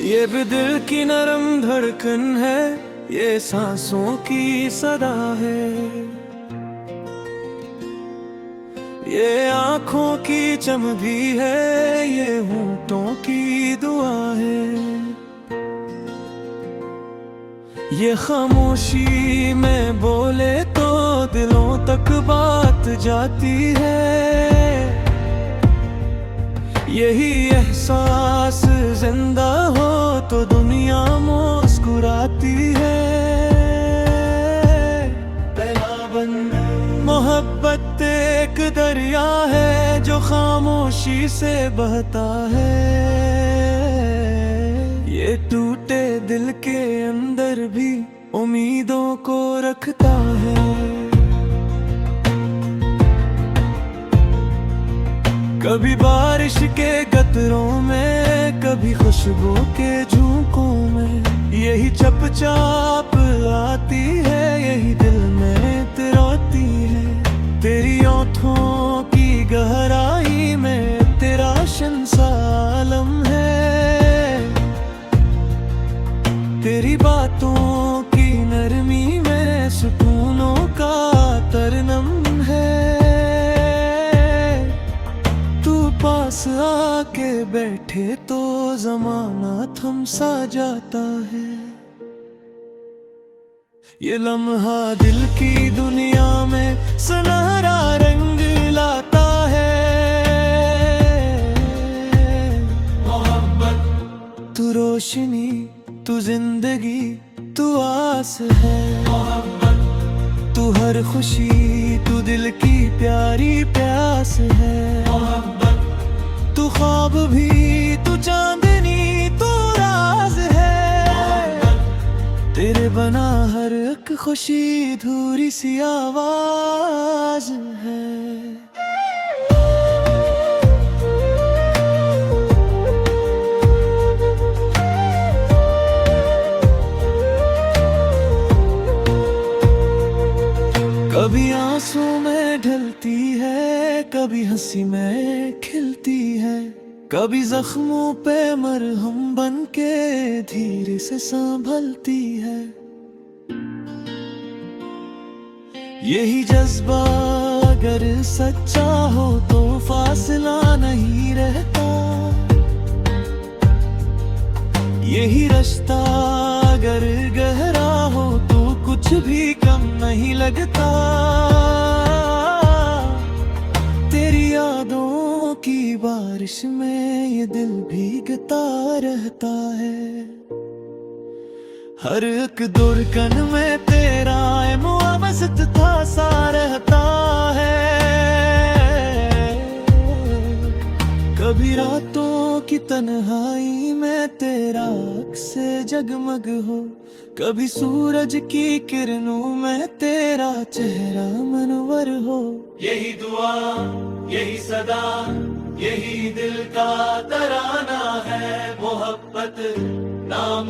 ये भी दिल की नरम धड़कन है, ये सांसों की सदा है, ये आँखों की चमक भी है, ये होंठों की दुआ है। ये खामोशी में बोले तो दिलों तक बात जाती है, यही एहसास जिंदा हो तो दुनिया मुस्कुराती है। मोहब्बत एक दरिया है जो खामोशी से बहता है, ये टूटे दिल के अंदर भी उम्मीदों को रखता है। कभी बारिश के कतरों में, कभी खुशबू के झोंकों में, यही चुपचाप आती है, यही दिल में तिरोती है। तेरी ओठों की गहराई में तेरा शंसा आलम है, तेरी बातों की नरमी में सुकूनों का तरनम है। पास आके बैठे तो जमाना थम सा जाता है, ये लम्हा दिल की दुनिया में सुनहरा रंग लाता है। मोहब्बत तू रोशनी, तू जिंदगी, तू आस है। मोहब्बत तू हर खुशी, तू दिल की प्यारी प्यास है। तू ख्वाब भी, तू चांदनी, तू राज है। तेरे बना हर एक खुशी धूरी सी आवाज है। कभी आंसू में ढलती है, कभी हंसी में खिलती है, कभी जख्मों पे मरहम बन के धीरे से संभलती है। यही जज्बा अगर सच्चा हो तो फासला नहीं रहता, यही रास्ता अगर गहरा हो तो कुछ भी कम नहीं लगता। तेरी यादों की बारिश में ये दिल भीगता रहता है, हर एक धड़कन में तेरा मुआवजत था सा रहता है। कभी रातों की तन्हाई में तेरा अक्स जगमग हो, कभी सूरज की किरणों में तेरा चेहरा मनवर हो। यही दुआ, यही सदा, यही दिल का तराना है। मोहब्बत नाम